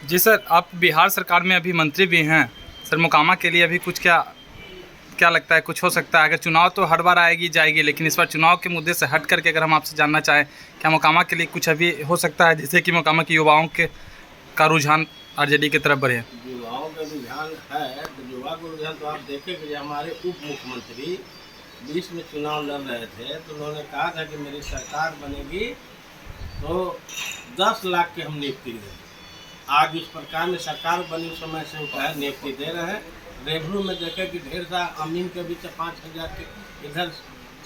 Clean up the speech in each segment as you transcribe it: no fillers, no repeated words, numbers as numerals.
जी sir, आप बिहार सरकार में अभी मंत्री भी हैं सर। मोकामा के लिए अभी कुछ क्या क्या लगता है, कुछ हो सकता है? अगर चुनाव तो हर बार आएगी जाएगी, लेकिन इस बार चुनाव के मुद्दे से हट करके अगर हम आपसे जानना चाहें, क्या मोकामा के लिए कुछ अभी हो सकता है जिससे कि मोकामा के युवाओं के का रुझान आरजेडी की तरफ बढ़े? युवाओं का रुझान है तो युवा का रुझान तो आप देखेंगे कि हमारे उप मुख्यमंत्री बीच में चुनाव लड़ रहे थे तो उन्होंने कहा था कि मेरी सरकार बनेगी तो 10 लाख की हम नियुक्ति देंगे। आज इस प्रकार में सरकार बनी समय से वो कहा नियुक्ति दे रहे हैं। रेवन्यू में देखें कि ढेर सा अमीन के बीच 5,000 के, इधर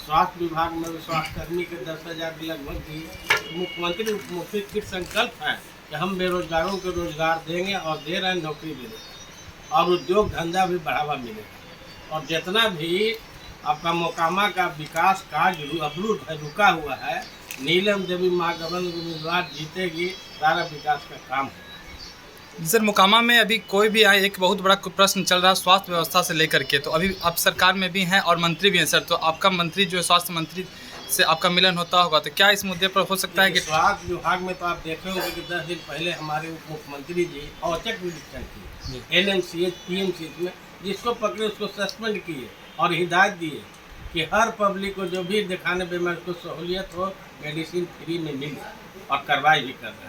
स्वास्थ्य विभाग में भी स्वास्थ्यकर्मी के 10,000 के लगभग भी मुख्यमंत्री उप मुख्यमंत्री की संकल्प है कि हम बेरोजगारों को रोजगार देंगे और दे रहे हैं, नौकरी दे रहे हैं और उद्योग धंधा भी बढ़ावा मिलेगा। और जितना भी आपका मोकामा का विकास कार्य अवरुद्ध है, रुका हुआ है, नीलम देवी माँ गबन उम्मीदवार जीतेगी, सारा विकास का काम है। सर, मोकामा में अभी कोई भी आए, एक बहुत बड़ा प्रश्न चल रहा है स्वास्थ्य व्यवस्था से लेकर के। तो अभी आप सरकार में भी हैं और मंत्री भी हैं सर, तो आपका मंत्री जो है स्वास्थ्य मंत्री से आपका मिलन होता होगा, तो क्या इस मुद्दे पर हो सकता है कि स्वास्थ्य विभाग में तो आप देखे होंगे कि 10 दिन पहले हमारे उप मुख्यमंत्री जी औचक निरीक्षण किए NMCH PMCH में, जिसको पकड़े उसको सस्पेंड किए और हिदायत दिए कि हर पब्लिक को जो भी दिखाने बीमारी को सहूलियत हो, मेडिसिन फ्री में मिले, और कार्रवाई भी कर रहे हैं।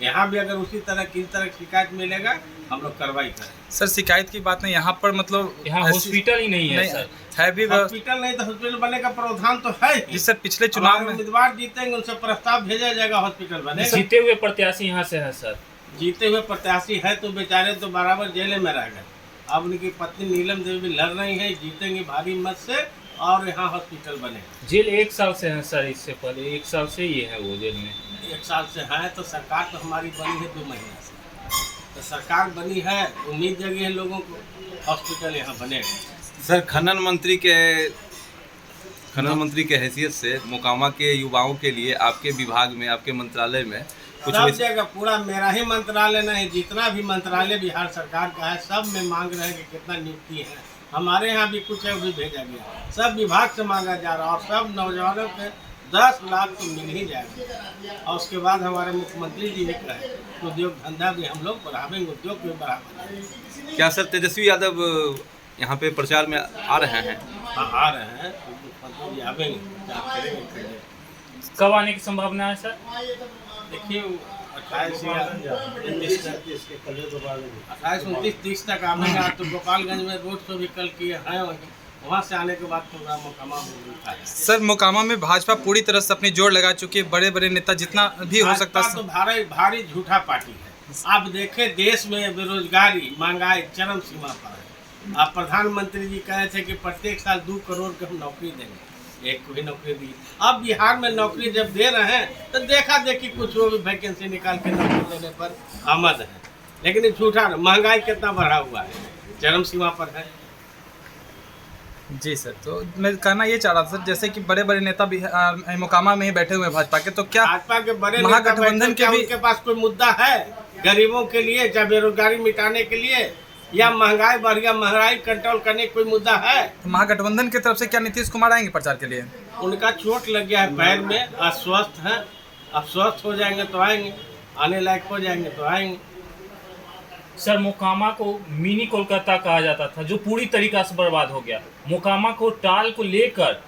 यहाँ भी अगर उसी तरह किसी तरह की शिकायत मिलेगा हम लोग कार्रवाई करें। सर शिकायत की बात नहीं, यहाँ पर मतलब यहाँ हॉस्पिटल ही नहीं है सर। है भी हॉस्पिटल नहीं तो हॉस्पिटल बनने का प्रावधान तो है ही। जी सर, पिछले चुनाव में उम्मीदवार जीतेंगे उनसे प्रस्ताव भेजा जाएगा, हॉस्पिटल बनेगा। जीते हुए प्रत्याशी यहाँ से है सर। जीते हुए प्रत्याशी है तो बेचारे तो बराबर जेल में रह गए। अब उनकी पत्नी नीलम देवी भी लड़ रही है, जीतेंगे भारी मत से और यहाँ हॉस्पिटल बनेगा। जेल 1 साल से है सर, इससे पहले 1 साल से ये है वो जेल में। 1 साल से है तो सरकार तो हमारी बनी है 2 महीने से, तो सरकार बनी है, उम्मीद जगी है लोगों को, हॉस्पिटल यहाँ बनेगा। सर, खनन मंत्री के हैसियत से मोकामा के युवाओं के लिए आपके विभाग में, आपके मंत्रालय में कुछ सब जगह पूरा मेरा ही मंत्रालय नहीं, जितना भी मंत्रालय बिहार सरकार का है सब में मांग रहे हैं कि कितना नियुक्ति है। हमारे यहाँ भी कुछ है, वो भी भेजा गया, सब विभाग से मांगा जा रहा है और सब नौजवानों के 10 लाख तो मिल ही जाएगा। और उसके बाद हमारे मुख्यमंत्री जी ने कहा तो उद्योग धंधा भी हम लोग बढ़ावेंगे, उद्योग भी बढ़ावेंगे। क्या सर तेजस्वी यादव यहाँ पे प्रचार में आ रहे हैं? हाँ, आ रहे हैं, मुख्यमंत्री जी आवेंगे, प्रचार करेंगे। कब आने की संभावना है सर? देखिए 28 29 30 तक आवेंगे। तो गोपालगंज में रोड शो भी कल किए हैं, वहाँ से आने के बाद प्रोग्राम मोकामा में मिलता है। सर, मोकामा में भाजपा पूरी तरह से अपनी जोर लगा चुकी है, बड़े बड़े नेता जितना भी हो सकता है तो भारी झूठा पार्टी है। आप देखें देश में बेरोजगारी महंगाई चरम सीमा पर है। आप प्रधानमंत्री जी कहे थे कि प्रत्येक साल 2 करोड़ की हम नौकरी देंगे, एक को भी नौकरी दी। अब बिहार में नौकरी जब दे रहे हैं तो देखा देखी कुछ वो भी वैकेंसी निकाल के नौकरी देने पर आमद है, लेकिन झूठा महंगाई कितना बढ़ा हुआ है, चरम सीमा पर है। जी सर, तो मैं कहना ये चाह रहा था सर, जैसे कि बड़े बड़े नेता भी मोकामा में ही बैठे हुए हैं भाजपा के, तो क्या भाजपा के बड़े महागठबंधन के भी उनके पास कोई मुद्दा है गरीबों के लिए, चाहे बेरोजगारी मिटाने के लिए या महंगाई बढ़ गया महंगाई कंट्रोल करने कोई मुद्दा है? महागठबंधन की तरफ से क्या नीतीश कुमार आएंगे प्रचार के लिए? उनका चोट लग गया है पैर में, अस्वस्थ है, अब स्वस्थ हो जाएंगे तो आएंगे, आने लायक हो जाएंगे तो आएंगे। सर, मोकामा को मिनी कोलकाता कहा जाता था जो पूरी तरीका से बर्बाद हो गया। मोकामा को टाल को लेकर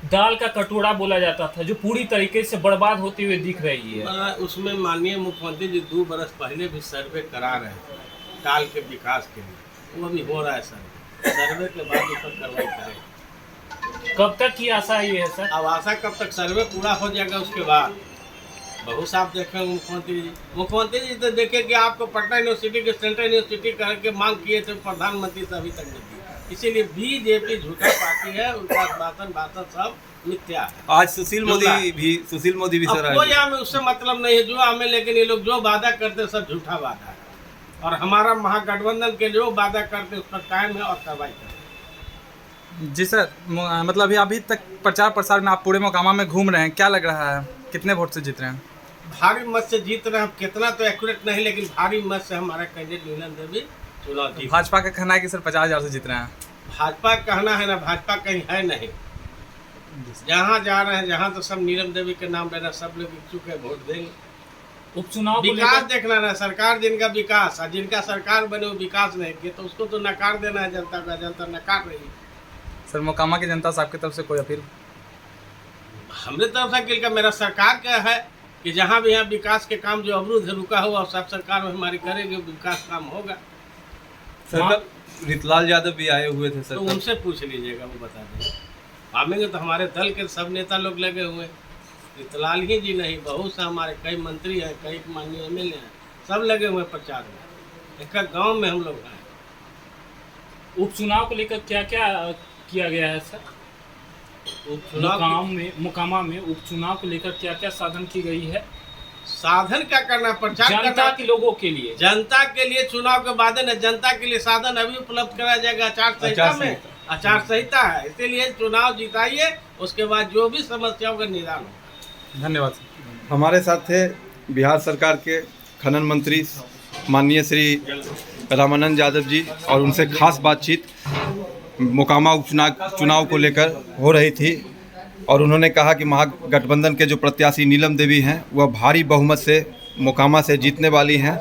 दाल का कटोरा बोला जाता था जो पूरी तरीके से बर्बाद होते हुए दिख रही है। उसमें माननीय मुख्यमंत्री जी 2 बरस पहले भी सर्वे करा रहे थे टाल के विकास के लिए, वो भी हो रहा है सर्वे के बाद उस पर कार्रवाई करेंगे। कब तक की आशा ये है सर? अब आशा कब तक, सर्वे पूरा हो जाएगा उसके बाद बहुत साफ देखेंगे मुख्यमंत्री जी तो देखे कि आपको पटना यूनिवर्सिटी के सेंट्रल यूनिवर्सिटी करके मांग किए थे, प्रधानमंत्री से अभी तक नहीं दी। इसीलिए बीजेपी झूठा पार्टी है, उनका भाषण सब मिथ्या है। आज सुशील मोदी भी सर कोई हमें उससे मतलब नहीं है जो हमें, लेकिन ये लोग जो वादा करते सब झूठा वादा है और हमारा महागठबंधन के जो वादा करते उस पर कायम है और कार्रवाई करते। जी सर, मतलब अभी तक प्रचार प्रसार में आप पूरे मोकामा में घूम रहे हैं, क्या लग रहा है कितने वोट से जीत रहे हैं? भारी मत से जीत रहे हैं, कितना तो एक्यूरेट नहीं, लेकिन भारी मत से हमारा कैंडिडेट नीलम देवी चुनाव जीत। भाजपा का कहना है कि सर 50,000 से जीत रहे हैं। भाजपा का कहना है ना, भाजपा कहीं है नहीं, जहाँ जा रहे हैं जहाँ तो सब नीलम देवी के नाम लेना, सब लोग इच्छुक है, वोट देंगे। उपचुनाव को विकास लेकर देखना ना, सरकार जिनका विकास और जिनका सरकार बने वो विकास नहीं किए तो उसको तो नकार देना है जनता का, जनता नकार रही है। सर मोकामा की जनता से आपकी तरफ से कोई अपील? हमने तरफ से अपील का मेरा सरकार का है कि जहाँ भी यहाँ विकास के काम जो अवरुद्ध रुका हुआ सब सरकार में हमारी करेगी, विकास काम होगा। सर रितलाल यादव भी आए हुए थे सर, तो उनसे पूछ लीजिएगा, वो बता देंगे। आवेंगे तो हमारे दल के सब नेता लोग लगे हुए हैं, इतलाल ही जी नहीं, बहुत से हमारे कई मंत्री हैं, कई माननीय एमएलए हैं, सब लगे हुए हैं प्रचार में। एक गांव में हम लोग हैं। उपचुनाव को लेकर क्या क्या किया गया है सर? मोकामा में उपचुनाव को लेकर क्या क्या साधन की गई है? साधन क्या करना, प्रचार जनता करना के लोगों के लिए, जनता के लिए चुनाव के बाद न जनता के लिए साधन अभी उपलब्ध कराया जाएगा आचार संहिता में। आचार संहिता है, इसीलिए चुनाव जिताइए, उसके बाद जो भी समस्याओं का निदान हो। धन्यवाद सर। हमारे साथ थे बिहार सरकार के खनन मंत्री माननीय श्री रामानंद यादव जी, और उनसे खास बातचीत मोकामा चुनाव को लेकर हो रही थी। और उन्होंने कहा कि महागठबंधन के जो प्रत्याशी नीलम देवी हैं वह भारी बहुमत से मोकामा से जीतने वाली हैं।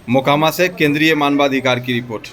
मोकामा से केंद्रीय मानवाधिकार की रिपोर्ट।